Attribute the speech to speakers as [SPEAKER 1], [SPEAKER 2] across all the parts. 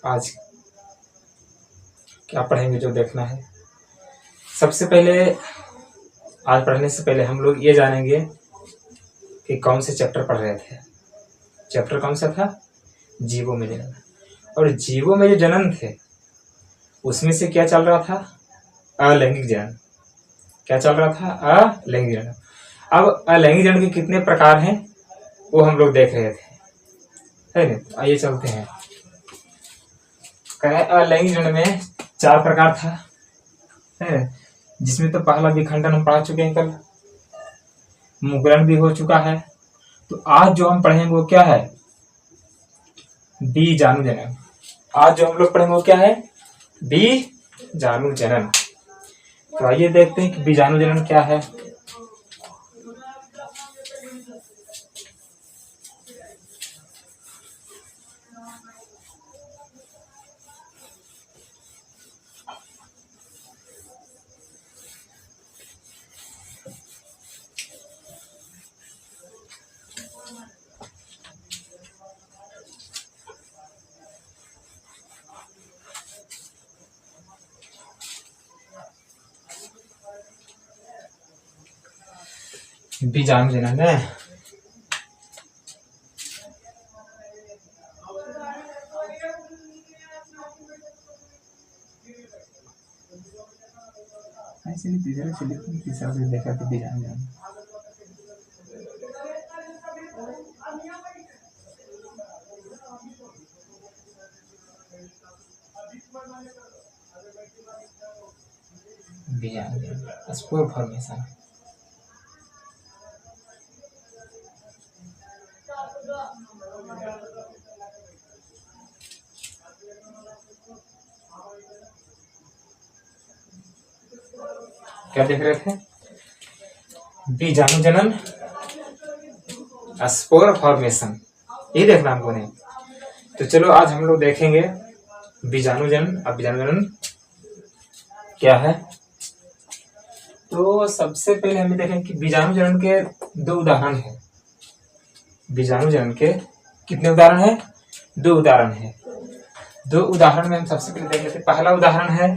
[SPEAKER 1] आज क्या पढ़ेंगे जो देखना है। सबसे पहले आज पढ़ने से पहले हम लोग ये जानेंगे कि कौन से चैप्टर पढ़ रहे थे। चैप्टर कौन सा था? जीवों में जनन। और जीवों में जो जनन थे उसमें से क्या चल रहा था? अलैंगिक जनन। क्या चल रहा था? अलैंगिक जनन। अब अलैंगिक जनन के कितने प्रकार हैं वो हम लोग देख रहे थे, है ना। आइए चलते हैं। अलैंगिक जनन में 4 प्रकार था, है, जिसमें तो पहला विखंडन हम पढ़ चुके हैं कल, मुगलन भी हो चुका है। तो आज जो हम पढ़ेंगे वो क्या है? बीजाणु जनन। आज जो हम लोग पढ़ेंगे वो क्या है? बीजाणु जनन। तो आइए देखते हैं कि बीजाणु जनन क्या है। बीजाणु जनन है। ऐसे नहीं तीसरा से देखा तो बीजाणु जनन। बीजाणु जनन स्पोर फॉर्मेशन। क्या देख रहे थे? बीजाणु जनन स्पोर फॉर्मेशन, ये देखना हमको नहीं। तो चलो आज हम लोग देखेंगे बीजाणु जनन। अब बीजाणु जनन क्या है? तो सबसे पहले हमें देखें कि बीजाणु जनन के 2 उदाहरण हैं। बीजाणु जनन के कितने उदाहरण हैं? 2 उदाहरण हैं। 2 उदाहरण में हम सबसे पहले देख लेते हैं। पहला उदाहरण है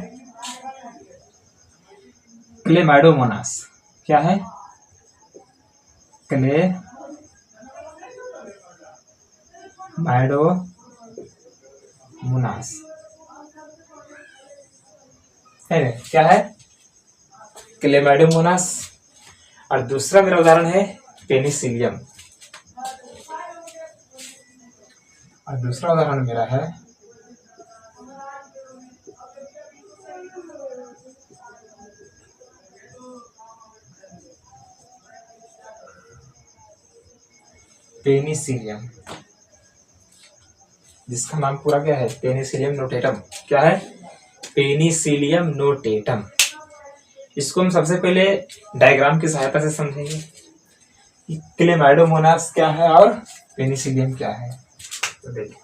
[SPEAKER 1] क्लेमाइडोमोनास। क्या है? क्लेमाइडोमोनास है। क्या है? क्लेमाइडोमोनास। और दूसरा मेरा उदाहरण है पेनिसिलियम। और दूसरा उदाहरण मेरा है पेनिसिलियम, जिसका नाम पूरा क्या है? Penicillium notatum. क्या है? Penicillium notatum. इसको हम सबसे पहले डायग्राम की सहायता से समझेंगे कि क्लेमाइडोमोनास क्या है और पेनिसिलियम क्या है। तो देखिए,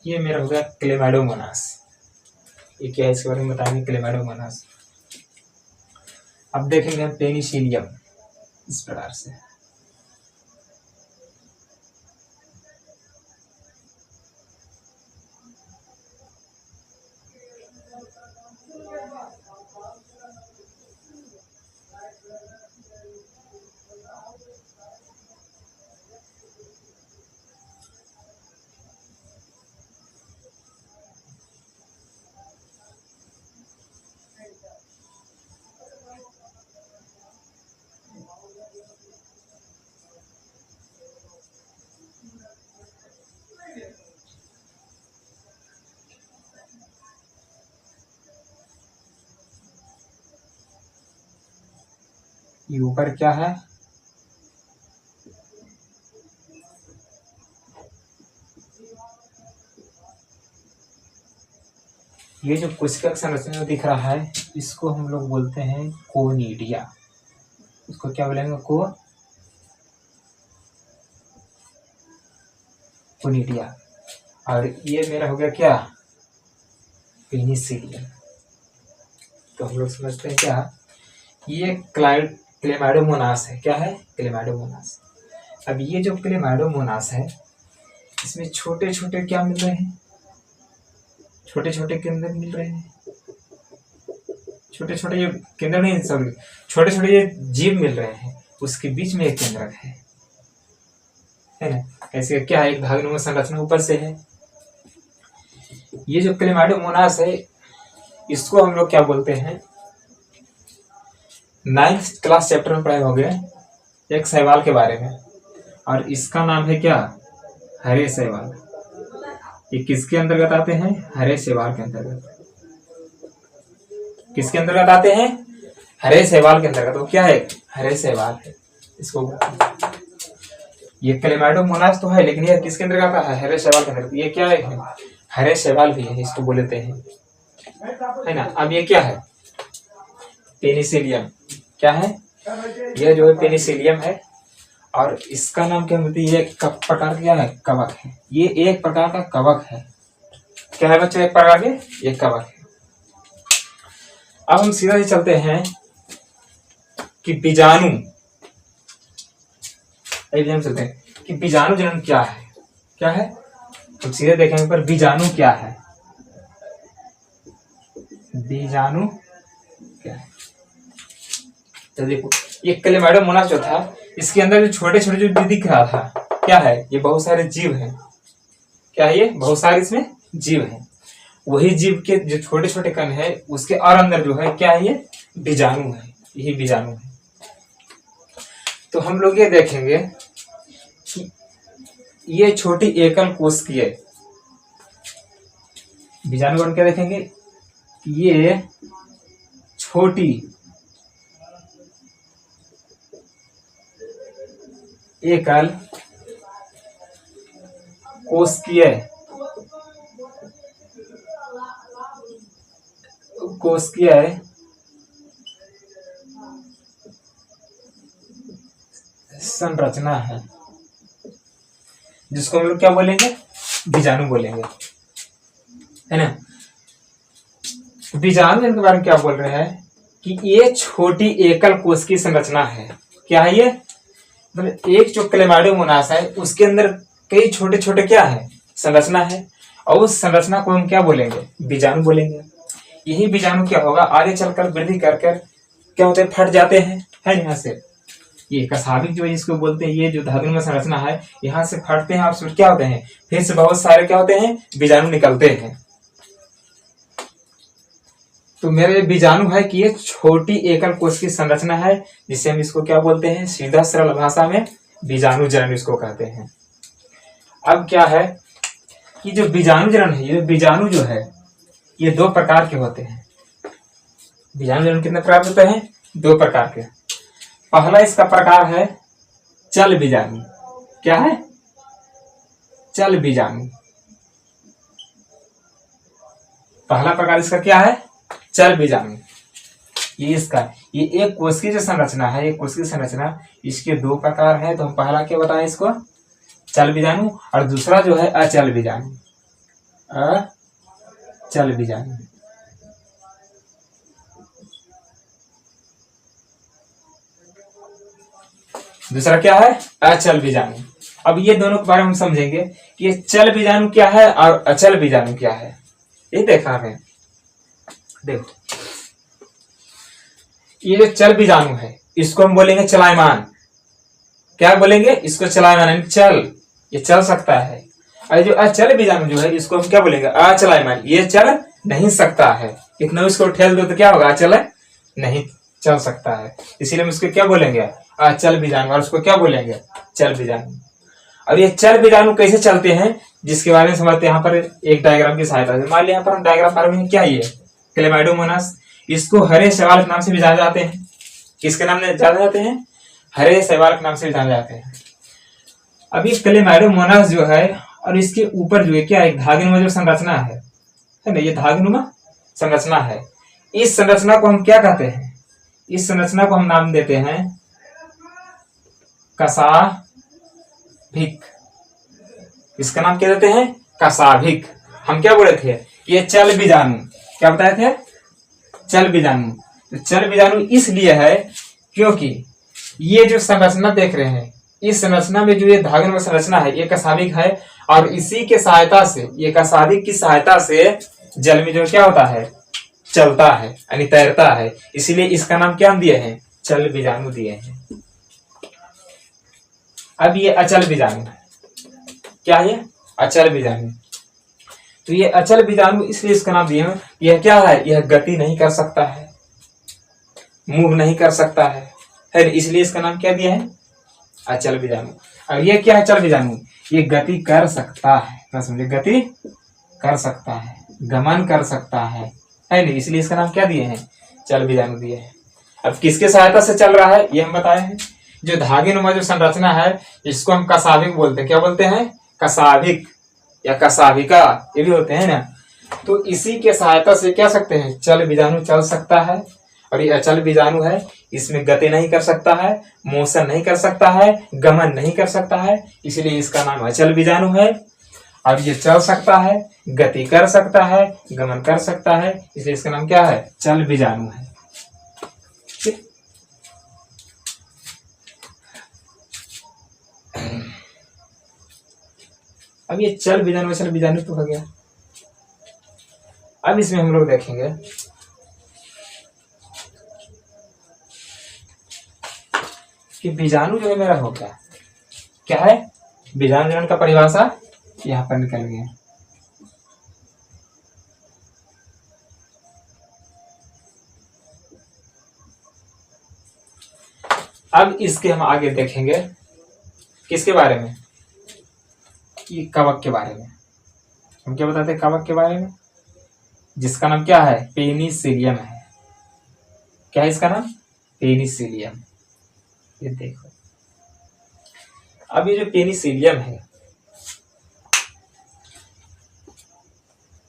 [SPEAKER 1] ये मेरा हो गया क्लेमाइडोमोनास। ये क्या है इसके बारे में बताएंगे। क्लेमाइडोमोनास। अब देखेंगे हम पेनिसिलियम इस प्रकार से। ये ऊपर क्या है? ये जो कोशिका संरचना दिख रहा है इसको हम लोग बोलते हैं कोनिडिया। इसको क्या बोलेंगे? कोनिडिया। और ये मेरा हो गया क्या? पेनिसिलियम। तो हम लोग समझते हैं क्या? ये क्लेमाइडोमोनास है। क्या है? क्लेमाइडोमोनास। अब ये जो क्लेमाइडोमोनास है इसमें छोटे छोटे क्या मिल रहे हैं? छोटे छोटे केंद्र मिल रहे हैं। छोटे छोटे ये केंद्र नहीं, सॉरी, छोटे छोटे ये जीव मिल रहे हैं। उसके बीच में एक केंद्रक है ना? ऐसे क्या है? एक धागनुमा संरचना ऊपर से है। ये जो क्लेमाइडोमोनास है इसको हम लोग क्या बोलते हैं? 9th क्लास चैप्टर में पढ़े होंगे एक शैवाल के बारे में, और इसका नाम है क्या? हरे शैवाल। ये किसके अंतर्गत आते हैं? हरे शैवाल के अंतर्गत। किसके अंतर्गत आते हैं? हरे शैवाल के अंतर्गत। वो क्या है? हरे शैवाल है। इसको ये क्लेमाइडोमोनास तो है, लेकिन ये किसके अंतर्गत आता है? हरे शैवाल के अंतर्गत। ये क्या है? हरे शैवाल भी है, इसको बोलते हैं, है ना? अब ये क्या है? पेनिसिलियम। क्या है? ये जो है पेनिसिलियम है, और इसका नाम क्या होती है? ये प्रकार क्या है? कवक है। ये एक प्रकार का कवक है। क्या है बच्चों? एक प्रकार के ये कवक है। अब हम सीधा ही चलते हैं कि बीजाणु। हम चलते हैं कि बीजाणु जनन क्या है? क्या है? हम सीधे देखेंगे पर बीजाणु क्या है? बीजाणु क्या है? तो देखो, ये क्लेमाइडोमोनास जो था इसके अंदर जो छोटे छोटे जो दिख रहा था, क्या है? ये बहुत सारे जीव हैं। क्या है? ये बहुत सारे इसमें जीव हैं। वही जीव के जो छोटे छोटे कण है उसके और अंदर जो है क्या है? ये बीजाणु है। यही बीजाणु है। तो हम लोग ये देखेंगे कि ये छोटी एकल कोशिकीय बीजाणु कण क्या देखेंगे? ये छोटी एकल कोशिकीय संरचना है, जिसको हम लोग क्या बोलेंगे? बीजाणु बोलेंगे, है ना? बीजाणु के बारे में क्या बोल रहे हैं कि ये छोटी एकल कोशिकीय संरचना है। क्या है ये? मतलब एक जो क्लेमाइडोमोनास है उसके अंदर कई छोटे छोटे क्या है? संरचना है, और उस संरचना को हम क्या बोलेंगे? बीजाणु बोलेंगे। यही बीजाणु क्या होगा? आगे चलकर वृद्धि कर क्या होते हैं? फट जाते हैं, है यहाँ से। ये कसाविक जो है इसको बोलते हैं, ये जो धातुमय संरचना है यहाँ से फटते हैं, और क्या होते हैं? फिर से बहुत सारे क्या होते हैं? बीजाणु निकलते हैं। तो मेरे बीजाणु है कि ये छोटी एकल कोश की संरचना है, जिसे हम इसको क्या बोलते हैं? सीधा सरल भाषा में बीजाणु जनन इसको कहते हैं। अब क्या है कि जो बीजाणु जनन है, ये बीजाणु जो है ये दो प्रकार के होते हैं। बीजाणु जनन कितने प्रकार होते हैं? दो प्रकार के। पहला इसका प्रकार है चल बीजाणु। क्या है? चल बीजाणु। पहला प्रकार इसका क्या है? चल बीजाणु। ये इसका ये एक कोश की जो संरचना है, एक कोश की संरचना, इसके दो प्रकार है। तो हम पहला क्या बताएं इसको? चल बीजाणु, और दूसरा जो है अचल बीजाणु। अचल बीजाणु। दूसरा क्या है? अचल बीजाणु। अब ये दोनों के बारे में हम समझेंगे कि ये चल बीजाणु क्या है और अचल बीजाणु क्या है। ये देखा है, देखो ये जो चल बीजाणु है इसको हम बोलेंगे चलायमान। क्या बोलेंगे? इसको चलायमान यानी चल, ये चल सकता है। और जो अचल बीजाणु जो है इसको हम क्या बोलेंगे? अचलायमान, ये चल नहीं सकता है। इतना इसको ठेल दो तो क्या होगा? अचल नहीं चल सकता है, इसीलिए हम इसको क्या बोलेंगे? अचल बीजाणु। और उसको क्या बोलेंगे? चल बीजाणु। और ये चल बीजाणु कैसे चलते हैं जिसके बारे में समझते हैं यहाँ पर एक डायग्राम की सहायता से। मान लिया यहाँ पर हम डायग्राम पर में क्या ये क्लेमाइडोमोनास, इसको हरे शैवाल के नाम से भी जाने जाते हैं। किसके नाम से जाने जाते हैं? हरे शैवाल के नाम से भी जाने जाते हैं। अब ये क्लेमाइडोमोनास जो है और इसके ऊपर जो है क्या, एक धागेनुमा जो संरचना है ना, ये धागेनुमा संरचना है। इस संरचना को हम क्या कहते हैं? इस संरचना को हम नाम देते हैं कशाभिक। इसका नाम क्या देते हैं? कशाभिक। हम क्या बोले थे? ये चल बीजाणु। क्या बताए थे? चल बीजाणु। तो चल बीजाणु इसलिए है क्योंकि ये जो संरचना देख रहे हैं, इस संरचना में जो ये धागेनुमा संरचना है ये कशाभिक है, और इसी के सहायता से, ये कशाभिक की सहायता से जल में जो क्या होता है? चलता है यानी तैरता है। इसीलिए इसका नाम क्या दिए हैं? चल बीजाणु दिए हैं। अब ये अचल बीजाणु है। क्या है? अचल बीजाणु। तो ये अचल बीजाणु इसलिए इसका नाम दिए हैं, यह क्या है? यह गति नहीं कर सकता है, मूव नहीं कर सकता है, इसलिए इसका नाम क्या दिया है? अचल बीजाणु। और ये क्या है? चल बीजाणु। ये गति कर सकता है, ना समझे? गति कर सकता है, गमन कर सकता है नहीं, इसलिए इसका नाम क्या दिए हैं? चल बीजाणु दिए हैं। अब किसके सहायता से चल रहा है ये हम बताए हैं। जो धागेनुमा जो संरचना है इसको हम कशाभिक बोलते हैं। क्या बोलते हैं? कशाभिक या कशाभिका, ये भी होते हैं ना। तो इसी के सहायता से क्या सकते हैं? चल बीजाणु चल सकता है। और ये अचल बीजाणु है, इसमें गति नहीं कर सकता है, मोशन नहीं कर सकता है, गमन नहीं कर सकता है, इसलिए इसका नाम अचल बीजाणु है। और ये चल सकता है, गति कर सकता है, गमन कर सकता है, इसलिए इसका नाम क्या है? चल बीजाणु है। अब ये चल बीजाणु अचल बीजाणु तो हो गया। अब इसमें हम लोग देखेंगे कि बीजाणु जो है मेरा हो गया क्या है? बीजाणु जनन का परिभाषा यहां पर निकल गया। अब इसके हम आगे देखेंगे किसके बारे में? कि कवक के बारे में। हम क्या बताते हैं कवक के बारे में? जिसका नाम क्या है? पेनिसिलियम है। क्या है इसका नाम? पेनिसिलियम। ये देखो, अब ये जो पेनिसिलियम है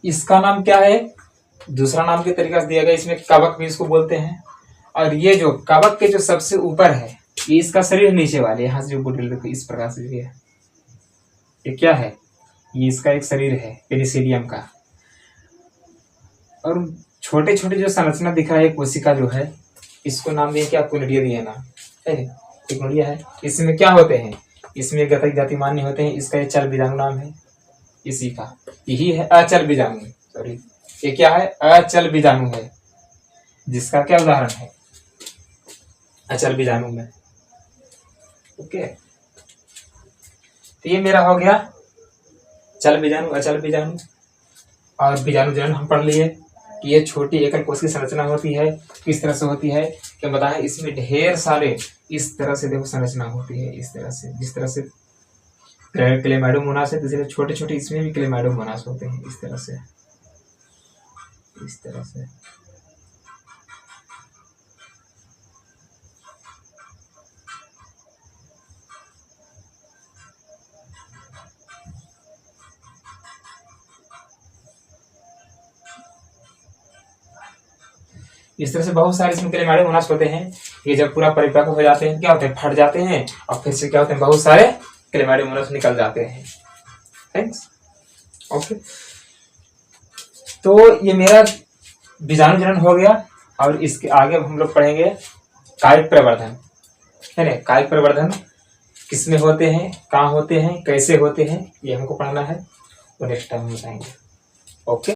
[SPEAKER 1] इसका नाम क्या है? दूसरा नाम के तरीका से दिया गया, इसमें कवक भी इसको बोलते हैं। और ये जो कवक के जो सबसे ऊपर है ये इसका शरीर नीचे वाले, यहाँ से जो बुटेल देखो इस प्रकार से है, ये क्या है? ये इसका एक शरीर है पेनिसिलियम का। और छोटे छोटे जो संरचना दिख रहा है कोशिका जो है इसको नाम दिए क्या? कुंडलिया दिए ना, कुंडलिया है। इसमें क्या होते हैं? इसमें गतिमान्य होते हैं। इसका ये चल बीजाणु नाम है, इसी का यही है अचल बीजाणु। सॉरी, ये क्या है? अचल बीजाणु है, जिसका क्या उदाहरण है? अचल बीजाणु में। ओके, तो ये मेरा हो गया चल बीजाणु अचल बीजाणु। और बीजाणु जनन हम पढ़ लिए कि ये छोटी एकल कोश की संरचना होती है। किस तरह से होती है क्या बताएं? इसमें ढेर सारे इस तरह से देखो संरचना होती है, इस तरह से, जिस तरह से क्लेमाइडोमोनास है दूसरे छोटे छोटे इसमें भी क्लेमाइडोमोनास होते हैं, इस तरह से, इस तरह से। इस तरह से बहुत सारे इसमें क्लेमाइडोमोनास होते हैं। ये जब पूरा परिपक्व हो जाते हैं क्या होते हैं? फट जाते हैं और फिर से क्या होते हैं? बहुत सारे क्लेमाइडोमोनास निकल जाते हैं। थैंक्स। ओके, तो ये मेरा बीजाणु जनन हो गया। और इसके आगे हम लोग पढ़ेंगे कायिक प्रवर्धन, है ना? कायिक प्रवर्धन किसमें होते हैं, कहाँ होते हैं, कैसे होते हैं, ये हमको पढ़ना है। तो नेक्स्ट टाइम हम बताएंगे। ओके।